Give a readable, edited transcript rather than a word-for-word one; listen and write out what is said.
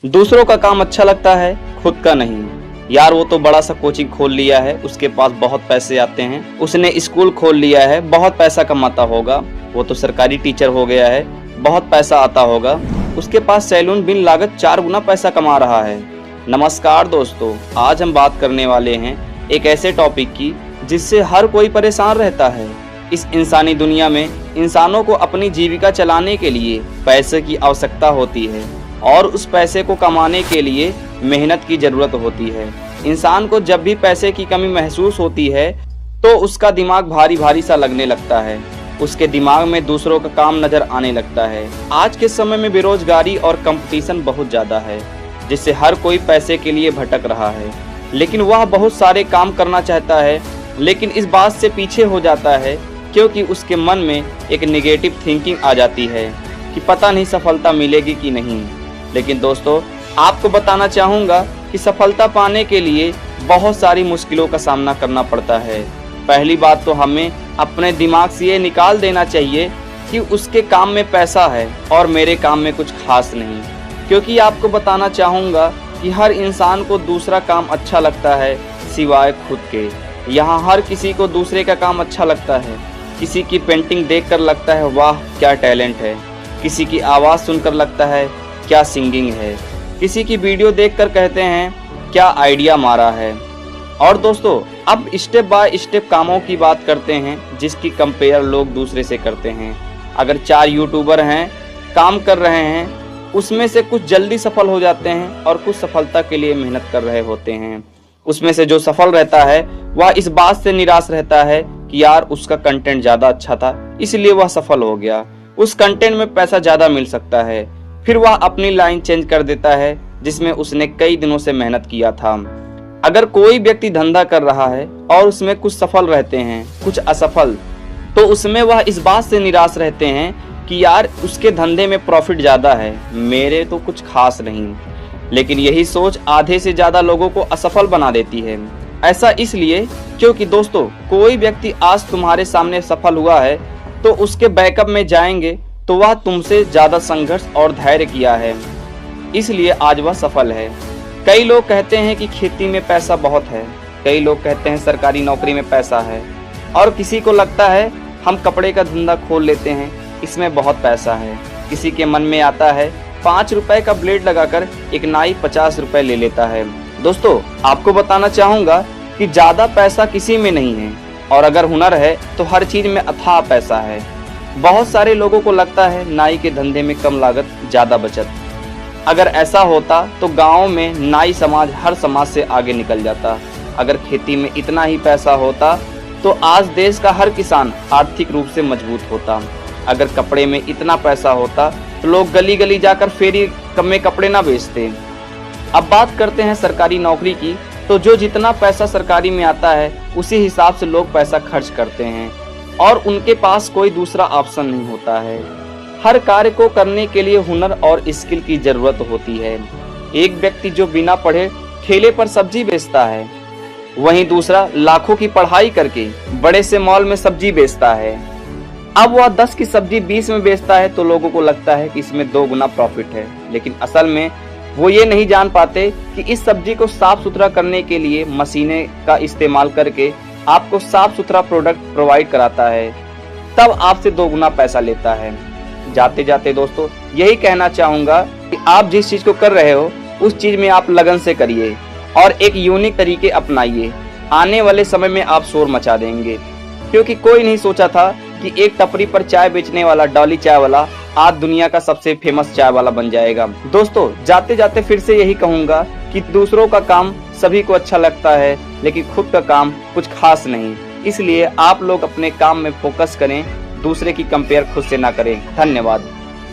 दूसरों का काम अच्छा लगता है, खुद का नहीं। यार वो तो बड़ा सा कोचिंग खोल लिया है, उसके पास बहुत पैसे आते हैं। उसने स्कूल खोल लिया है, बहुत पैसा कमाता होगा। वो तो सरकारी टीचर हो गया है, बहुत पैसा आता होगा। उसके पास सैलून बिन लागत 4 गुना पैसा कमा रहा है। नमस्कार दोस्तों, आज हम बात करने वाले हैं एक ऐसे टॉपिक की जिससे हर कोई परेशान रहता है। इस इंसानी दुनिया में इंसानों को अपनी जीविका चलाने के लिए पैसे की आवश्यकता होती है और उस पैसे को कमाने के लिए मेहनत की ज़रूरत होती है। इंसान को जब भी पैसे की कमी महसूस होती है तो उसका दिमाग भारी भारी सा लगने लगता है। उसके दिमाग में दूसरों का काम नज़र आने लगता है। आज के समय में बेरोजगारी और कंपटीशन बहुत ज़्यादा है, जिससे हर कोई पैसे के लिए भटक रहा है। लेकिन वह बहुत सारे काम करना चाहता है, लेकिन इस बात से पीछे हो जाता है क्योंकि उसके मन में एक नेगेटिव थिंकिंग आ जाती है कि पता नहीं सफलता मिलेगी कि नहीं। लेकिन दोस्तों, आपको बताना चाहूँगा कि सफलता पाने के लिए बहुत सारी मुश्किलों का सामना करना पड़ता है। पहली बात तो हमें अपने दिमाग से ये निकाल देना चाहिए कि उसके काम में पैसा है और मेरे काम में कुछ खास नहीं। क्योंकि आपको बताना चाहूँगा कि हर इंसान को दूसरा काम अच्छा लगता है सिवाय खुद के। यहाँ हर किसी को दूसरे का काम अच्छा लगता है। किसी की पेंटिंग देखकर लगता है वाह क्या टैलेंट है, किसी की आवाज़ सुनकर लगता है क्या सिंगिंग है, किसी की वीडियो देखकर कहते हैं क्या आइडिया मारा है। और दोस्तों, अब स्टेप बाय स्टेप कामों की बात करते हैं जिसकी कंपेयर लोग दूसरे से करते हैं। अगर 4 यूट्यूबर हैं, काम कर रहे हैं, उसमें से कुछ जल्दी सफल हो जाते हैं और कुछ सफलता के लिए मेहनत कर रहे होते हैं। उसमें से जो सफल रहता है वह इस बात से निराश रहता है कि यार उसका कंटेंट ज़्यादा अच्छा था, इसलिए वह सफल हो गया। उस कंटेंट में पैसा ज़्यादा मिल सकता है। फिर वह अपनी लाइन चेंज कर देता है जिसमें उसने कई दिनों से मेहनत किया था। अगर कोई व्यक्ति धंधा कर रहा है और उसमें कुछ सफल रहते हैं, कुछ असफल, तो उसमें वह इस बात से निराश रहते हैं कि यार उसके धंधे में प्रॉफिट ज़्यादा है, मेरे तो कुछ खास नहीं। लेकिन यही सोच आधे से ज़्यादा लोगों को असफल बना देती है। ऐसा इसलिए क्योंकि दोस्तों, कोई व्यक्ति आज तुम्हारे सामने सफल हुआ है तो उसके बैकअप में जाएंगे तो वह तुमसे ज़्यादा संघर्ष और धैर्य किया है, इसलिए आज वह सफल है। कई लोग कहते हैं कि खेती में पैसा बहुत है, कई लोग कहते हैं सरकारी नौकरी में पैसा है, और किसी को लगता है हम कपड़े का धंधा खोल लेते हैं, इसमें बहुत पैसा है। किसी के मन में आता है 5 रुपए का ब्लेड लगाकर एक नाई 50 रुपए ले लेता है। दोस्तों, आपको बताना चाहूँगा कि ज़्यादा पैसा किसी में नहीं है, और अगर हुनर है तो हर चीज़ में अथाह पैसा है। बहुत सारे लोगों को लगता है नाई के धंधे में कम लागत ज़्यादा बचत। अगर ऐसा होता तो गाँव में नाई समाज हर समाज से आगे निकल जाता। अगर खेती में इतना ही पैसा होता तो आज देश का हर किसान आर्थिक रूप से मजबूत होता। अगर कपड़े में इतना पैसा होता तो लोग गली गली जाकर फेरी में कपड़े ना बेचते। अब बात करते हैं सरकारी नौकरी की, तो जो जितना पैसा सरकारी में आता है उसी हिसाब से लोग पैसा खर्च करते हैं और उनके पास कोई दूसरा ऑप्शन नहीं होता है। हर कार्य को करने के लिए हुनर और स्किल की जरूरत होती है। एक व्यक्ति जो बिना पढ़े ठेले पर सब्जी बेचता है, वहीं दूसरा लाखों की पढ़ाई करके बड़े से मॉल में सब्जी बेचता है। अब वह 10 की सब्जी 20 में बेचता है तो लोगों को लगता है कि इसमें 2 गुना प्रॉफिट है, लेकिन असल में वो ये नहीं जान पाते कि इस सब्जी को साफ सुथरा करने के लिए मशीनें का इस्तेमाल करके आपको साफ सुथरा प्रोडक्ट प्रोवाइड कराता है, तब आपसे 2 गुना पैसा लेता है। जाते जाते दोस्तों, यही कहना चाहूँगा कि आप जिस चीज़ को कर रहे हो उस चीज़ में आप लगन से करिए और एक यूनिक तरीके अपनाइए। आने वाले समय में आप शोर मचा देंगे, क्योंकि कोई नहीं सोचा था कि एक टपरी पर चाय बेचने वाला डॉली चाय वाला आज दुनिया का सबसे फेमस चाय वाला बन जाएगा। दोस्तों, जाते जाते फिर से यही कहूँगा कि दूसरों का काम सभी को अच्छा लगता है, लेकिन खुद का काम कुछ खास नहीं। इसलिए आप लोग अपने काम में फोकस करें, दूसरे की कंपेयर खुद से ना करें। धन्यवाद।